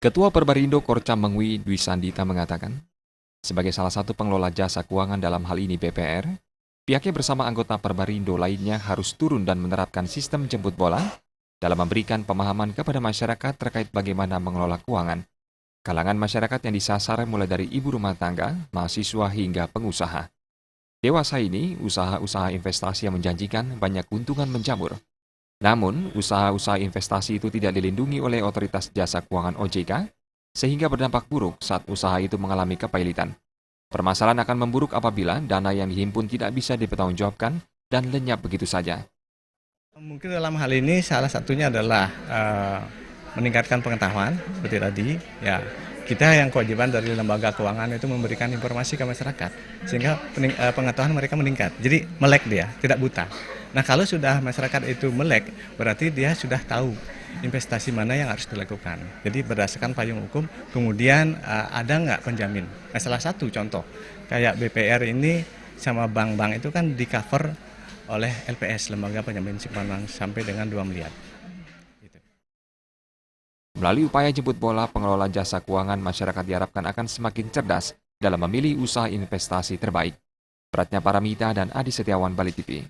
Ketua Perbarindo Korca Mengwi Dwi Sandita mengatakan, sebagai salah satu pengelola jasa keuangan dalam hal ini BPR, pihaknya bersama anggota Perbarindo lainnya harus turun dan menerapkan sistem jemput bola dalam memberikan pemahaman kepada masyarakat terkait bagaimana mengelola keuangan. Kalangan masyarakat yang disasar mulai dari ibu rumah tangga, mahasiswa hingga pengusaha. Dewasa ini, usaha-usaha investasi yang menjanjikan banyak keuntungan menjamur. Namun, usaha-usaha investasi itu tidak dilindungi oleh Otoritas Jasa Keuangan OJK, sehingga berdampak buruk saat usaha itu mengalami kepailitan. Permasalahan akan memburuk apabila dana yang dihimpun tidak bisa dipertanggungjawabkan dan lenyap begitu saja. Mungkin dalam hal ini salah satunya adalah meningkatkan pengetahuan seperti tadi. Ya, kita yang kewajiban dari lembaga keuangan itu memberikan informasi ke masyarakat sehingga pengetahuan mereka meningkat. Jadi melek dia, tidak buta. Nah kalau sudah masyarakat itu melek, berarti dia sudah tahu investasi mana yang harus dilakukan. Jadi berdasarkan payung hukum, kemudian ada nggak penjamin. Nah salah satu contoh, kayak BPR ini sama bank-bank itu kan di cover oleh LPS, Lembaga Penjamin Simpanan sampai dengan 2 miliar. Melalui upaya jemput bola, pengelola jasa keuangan masyarakat diharapkan akan semakin cerdas dalam memilih usaha investasi terbaik. Pratnya Paramita dan Adi Setiawan, Bali TV.